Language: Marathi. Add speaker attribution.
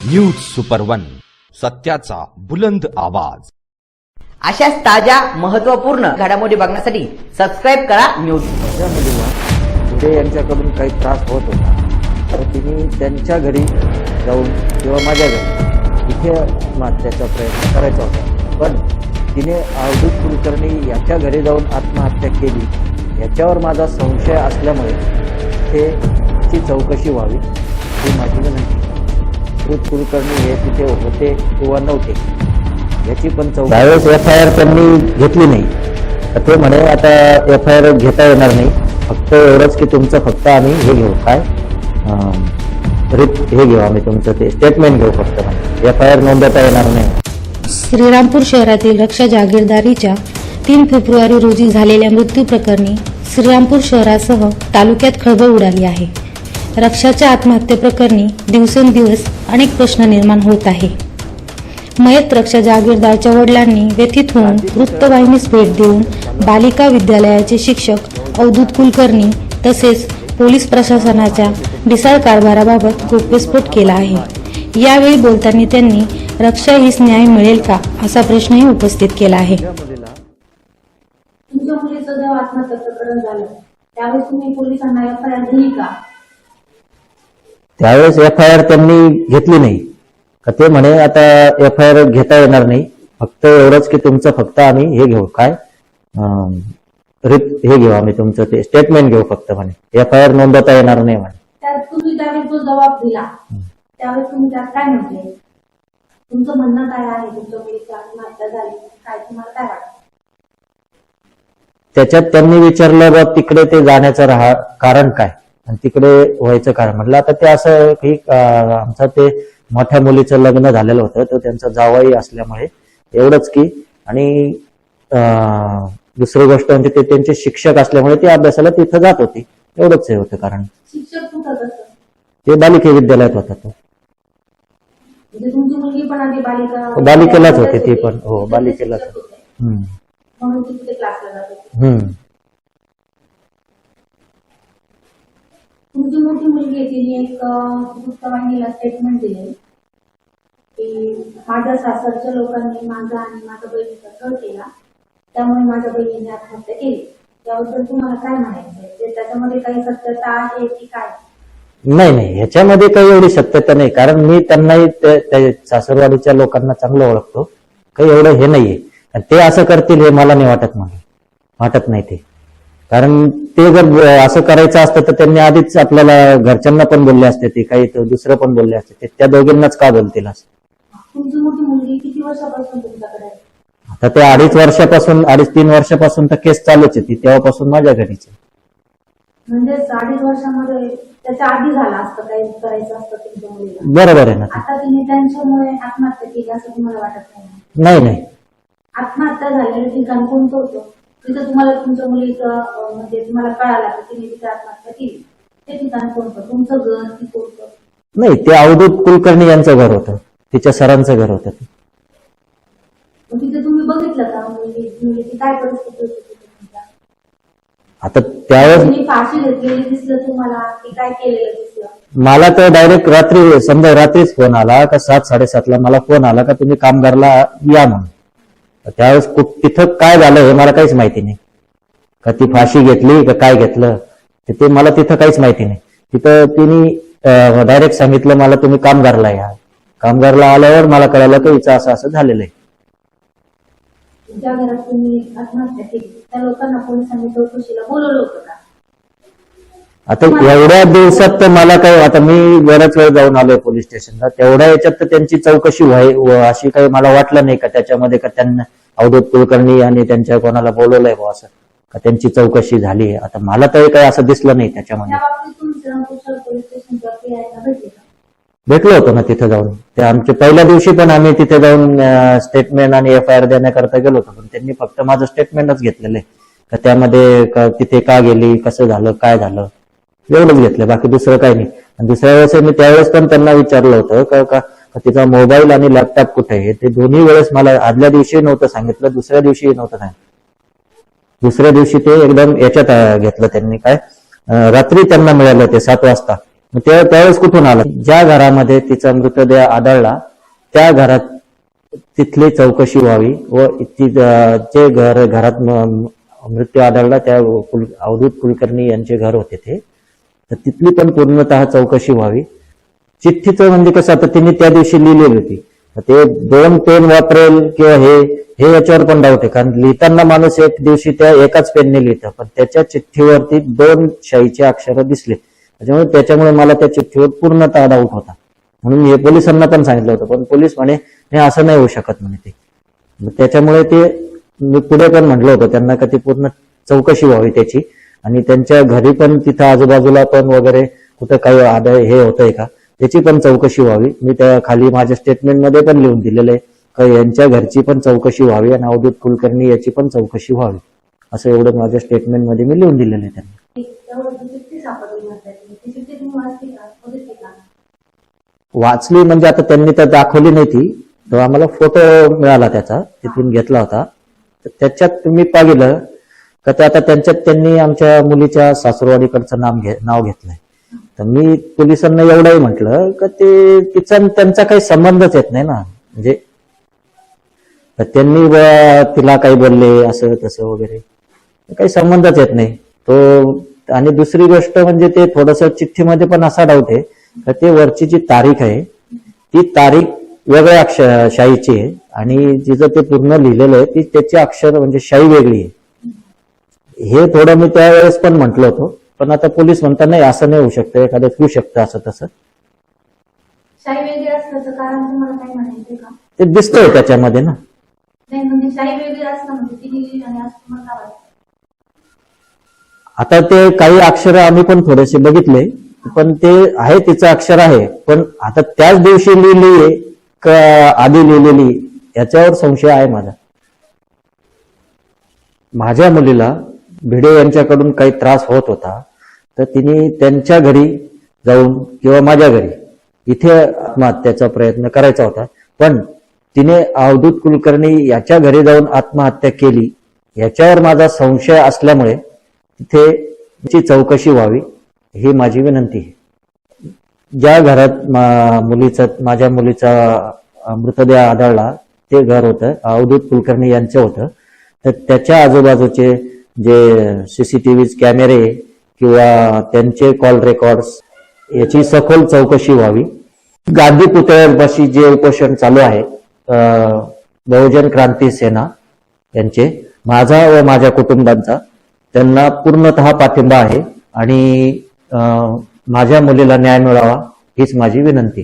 Speaker 1: न्यूज सुपर वन, सत्याचा बुलंद आवाज।
Speaker 2: अशाच ताज्या महत्त्वपूर्ण घडामोडी बघण्यासाठी सबस्क्राइब करा न्यूज।
Speaker 3: पुढे यांच्याकडून काही त्रास होत होता, तर तिने त्यांच्या घरी जाऊन किंवा माझ्या घरी इथे आत्महत्याचा प्रयत्न करायचा होता, पण तिने अवधूत कुलकर्णी याच्या घरी जाऊन आत्महत्या केली याच्यावर माझा संशय असल्यामुळे ती चौकशी व्हावी ही माझी विनंती। अवधूत कुलकर्णी हे तिथे होते किंवा नव्हते याची पण चौकशी। त्यावेळेस FIR त्यांनी घेतली नाही, तर ते म्हणे आता FIR घेता येणार नाही, फक्त एवढंच की तुमचं फक्त आम्ही हे घेऊ, काय हे घेऊ, आम्ही तुमचं ते स्टेटमेंट घेऊ, फक्त FIR नोंदवता येणार नाही।
Speaker 4: श्रीरामपूर शहरातील रक्षा जागीरदारीच्या 3 फेब्रुवारी रोजी झालेल्या मृत्यू प्रकरणी श्रीरामपूर शहरासह तालुक्यात खळबळ उडाली आहे। रक्षाच्या आत्महत्येप्रकरणी दिवसेंदिवस अनेक प्रश्न निर्माण होत आहे। मयत रक्षा जागीरदारच्या वडिलांनी व्यथित होऊन वृत्तवाहिनीस भेट देऊन बालिका विद्यालयाचे शिक्षक अवधूत कुलकर्णी तसेच पोलीस प्रशासनाच्या ढिसाळ कारभाराबाबत गौप्यस्फोट केला आहे। यावेळी बोलताना त्यांनी रक्षा हीच न्याय मिळेल का असा प्रश्नही उपस्थित केला आहे।
Speaker 5: तुमच्या मुलीचं जेव्हा आत्महत्या प्रकरण झालं त्यावेळेस तुम्ही पोलिसांना FIR दिली का?
Speaker 3: त्यावेळेस FIR त्यांनी घेतली नाही, का ते म्हणे आता FIR घेता येणार नाही, फक्त एवढंच की तुमचं फक्त आम्ही हे घेऊ, काय हे घेऊ, आम्ही तुमचं ते स्टेटमेंट घेऊ, फक्त म्हणे FIR नोंदवता येणार नाही म्हणे।
Speaker 5: त्यात तुम्ही त्यावेळेस जो जबाब दिला त्यावेळेस तुम्ही त्यात काय म्हटले? तुमचं म्हणणं काय आहे? तुमच्या मुलीची आत्महत्या झाली काय, तुम्हाला काय वाटतं?
Speaker 3: त्याच्यात त्यांनी विचारलं बा तिकडे ते जाण्याचं कारण काय आणि तिकडे व्हायचं कारण, म्हटलं आता ते असं की आमचं ते मोठ्या मुलीचं लग्न झालेलं होतं, तो त्यांचा जावई असल्यामुळे एवढंच की, आणि दुसरी गोष्ट म्हणजे ते त्यांचे शिक्षक असल्यामुळे ते अभ्यासाला तिथं जात होती, एवढंच हे होतं कारण।
Speaker 5: शिक्षक कुठं असतं?
Speaker 3: ते बालिका विद्यालयात होता तो।
Speaker 5: म्हणजे तुमची मुलगी पण आधी
Speaker 3: बालिकेलाच होते ती पण, हो बालिकेलाच होते,
Speaker 5: म्हणून ती तिथे क्लासला जात होती। तुमची मोठी मुलगी तिने एक वृत्तवाहिनीला स्टेटमेंट दिले की माझ्या सासरच्या लोकांनी माझा आणि माझ्या बहिणीचा छळ केला, त्यामुळे माझ्या बहिणीने आत्महत्या केली। त्याबद्दल तुम्हाला काय म्हणायचंय? त्याच्यामध्ये काही सत्यता आहे की काय?
Speaker 3: नाही, ह्याच्यामध्ये काही एवढी सत्यता नाही, कारण मी त्यांनाही सासरवाडीच्या लोकांना चांगलं ओळखतो, काही एवढं हे नाहीये। ते असं करतील हे मला नाही वाटत नाही ते, कारण ते जर असं करायचं असतं तर त्यांनी आधीच आपल्याला घरच्यांना पण बोलले असते, ते काही दुसरं पण बोलले असते, ते त्या दोघींनाच का बोलतील असं?
Speaker 5: तुमची मोठी मुलगी किती वर्षापासून तुमच्याकडे आहे?
Speaker 3: आता ते 2.5-3 वर्षापासून तर केस चालूच आहे, तेव्हापासून माझ्या घरीच आहे।
Speaker 5: म्हणजे 2.5 वर्षामध्ये त्याच्या आधी झाला असतं काही करायचं असतं तुमच्या मुलीला?
Speaker 3: बरोबर आहे ना।
Speaker 5: आता तिने त्यांच्यामुळे आत्महत्या केली असं तुम्हाला वाटत
Speaker 3: नाही? नाही,
Speaker 5: आत्महत्या झालेलं ठिकाण कोणतं होतं? तिथं तुम्हाला तुमच्या मुलीचं म्हणजे तुम्हाला कळालं की तिने तिथे आत्महत्या केली, ते ठिकाण कोणतं? तुमचं घर की कोणतं?
Speaker 3: नाही, ते अवधूत कुलकर्णी यांचं घर होतं, तिच्या सरांचं घर होतं।
Speaker 5: तिथे तुम्ही बघितलं का मुलीची काय परिस्थिती होती तुमच्या?
Speaker 3: आता त्यावेळेस
Speaker 5: फाशी घेतलेली दिसलं तुम्हाला की काय केलेलं दिसलं?
Speaker 3: मला तर डायरेक्ट रात्रीच फोन आला का 7-7:30ला मला फोन आला का तुम्ही कामगारला या म्हणून। त्यावेळेस तिथं काय झालं हे मला काहीच माहिती नाही, का ती फाशी घेतली का काय घेतलं ते मला तिथं काहीच माहिती नाही। तिथं तिने डायरेक्ट सांगितलं मला तुम्ही कामगारला या। कामगारला आल्यावर मला कळालं की हिचं असं झालेलं आहे।
Speaker 5: ज्या घरात तुम्ही आत्महत्या केली त्या लोकांना पोलिसांनी चौकशीला बोलवलं होतं का?
Speaker 3: आता एवढ्या दिवसात तर मला काही, आता मी बऱ्याच वेळ जाऊन आलोय पोलीस स्टेशनला, तेवढ्या याच्यात तर त्यांची चौकशी अशी काही मला वाटलं नाही का त्याच्यामध्ये का त्यांना अवधूत कुलकर्णी आणि त्यांच्या कोणाला बोलवलंय बा असं, का त्यांची चौकशी झाली। आता मला तरी काही असं दिसलं नाही त्याच्यामध्ये।
Speaker 5: पोलीस स्टेशनच्या
Speaker 3: भेटलो होतो ना तिथे जाऊन, ते आमच्या पहिल्या दिवशी पण आम्ही तिथे जाऊन स्टेटमेंट आणि FIR देण्याकरता गेलो होतो, पण त्यांनी फक्त माझं स्टेटमेंटच घेतलेलं आहे, का त्यामध्ये तिथे का गेली, कसं झालं, काय झालं, एवढंच घेतलं, बाकी दुसरं काही नाही। आणि दुसऱ्या वेळेस मी त्यावेळेस पण त्यांना विचारलं होतं का तिचा मोबाईल आणि लॅपटॉप कुठे आहे, ते दोन्ही वेळेस मला आदल्या दिवशी नव्हतं सांगितलं, दुसऱ्या दिवशी नव्हतं सांगितलं। दुसऱ्या दिवशी ते एकदम याच्यात घेतलं त्यांनी, काय रात्री त्यांना मिळालं ते 7 वाजता, मग त्यावेळेस कुठून आला? ज्या घरामध्ये तिचा मृतदेह आढळला त्या घरात तिथली चौकशी व्हावी व जे घरात मृत्यू आढळला त्या अवधूत कुलकर्णी यांचे घर होते ते, तर तिथली पण पूर्णतः चौकशी व्हावी. चिठ्ठीचं म्हणजे कसं, आता तिने त्या दिवशी लिहिलेली होती, ते 2 पेन वापरेल किंवा हे याच्यावर पण डाऊट आहे, कारण लिहिताना माणूस एक दिवशी त्या एकाच पेनने लिहितं, पण त्याच्या चिठ्ठीवरती 2 शाईचे अक्षर दिसले, त्याच्यामुळे मला त्या चिठ्ठीवर पूर्णतः डाऊट होता. म्हणून मी हे पोलिसांना पण सांगितलं होतं, पण पोलीस म्हणे नाही असं नाही होऊ शकत म्हणे ते. मग त्याच्यामुळे ते मी पुढे पण म्हटलं होतं त्यांना का ती पूर्ण चौकशी व्हावी त्याची, आणि त्यांच्या घरी पण तिथं आजूबाजूला पण वगैरे कुठं काही हे होतंय का त्याची पण चौकशी व्हावी. मी त्या खाली माझ्या स्टेटमेंटमध्ये पण लिहून दिलेलं आहे का यांच्या घरची पण चौकशी व्हावी आणि अवधूत कुलकर्णी याची पण चौकशी व्हावी, असं एवढं माझ्या स्टेटमेंटमध्ये मी लिहून दिलेलं आहे त्यांना. वाचली म्हणजे आता त्यांनी तर दाखवली नाही ती, तर आम्हाला फोटो मिळाला त्याचा, तिथून घेतला होता. तर त्याच्यात मी पाहिलं का ते आता त्यांनी आमच्या मुलीच्या सासूरवाडीकडचं नाव घेतलंय. तर मी पोलिसांना एवढंही म्हटलं का ते त्यांचा काही संबंधच येत नाही ना, म्हणजे त्यांनी तिला काही बोलले असं तसं वगैरे काही संबंधच येत नाही तो. आणि दुसरी गोष्ट म्हणजे ते थोडस चिठ्ठीमध्ये पण असा डाऊट आहे का ते वरची जी तारीख आहे ती तारीख वेगळ्या शाईची आहे आणि जिचं ते पूर्ण लिहिलेलं आहे ती त्याची अक्षर म्हणजे शाई वेगळी आहे. हे थोडं मी त्यावेळेस पण म्हटलं होतं, पण आता पोलीस म्हणतात नाही असं नाही होऊ शकतं, एखादं होऊ शकतं असं तसं.
Speaker 5: शाई वेगळी असल्याचं कारण तुम्हाला काय म्हणायचं का?
Speaker 3: ते दिसतंय त्याच्यामध्ये ना.
Speaker 5: नाही म्हणजे शाई वेगळी असतं म्हणजे ती लिहिली आणि असं तुम्हाला काय वाटतं?
Speaker 3: आता ते काही अक्षर आम्ही पण थोडेसे बघितले, पण ते आहे तिचं अक्षर आहे, पण आता त्याच दिवशी लिहिली का आधी लिहिलेली याच्यावर संशय आहे माझा. माझ्या मुलीला भिडे यांच्याकडून काही त्रास होत होता, तर तिने त्यांच्या घरी जाऊन किंवा माझ्या घरी इथे आत्महत्याचा प्रयत्न करायचा होता, पण तिने अवधूत कुलकर्णी याच्या घरी जाऊन आत्महत्या केली याच्यावर माझा संशय असल्यामुळे तिथे तिची चौकशी व्हावी ही माझी विनंती आहे. ज्या घरात माझ्या मुलीचा मृतदेह आढळला ते घर होतं अवधूत कुलकर्णी यांचं होतं, तर त्याच्या आजूबाजूचे जे सीसीटीव्ही कॅमेरे किंवा त्यांचे कॉल रेकॉर्ड्स याची सखोल चौकशी व्हावी. गांधी पुतळ्यापाशी जे उपोषण चालू आहे बहुजन क्रांती सेना यांचे, माझा व माझ्या कुटुंबांचा त्यांना पूर्णतः पाठिंबा आहे आणि माझ्या मुलीला न्याय मिळावा हीच माझी विनंती.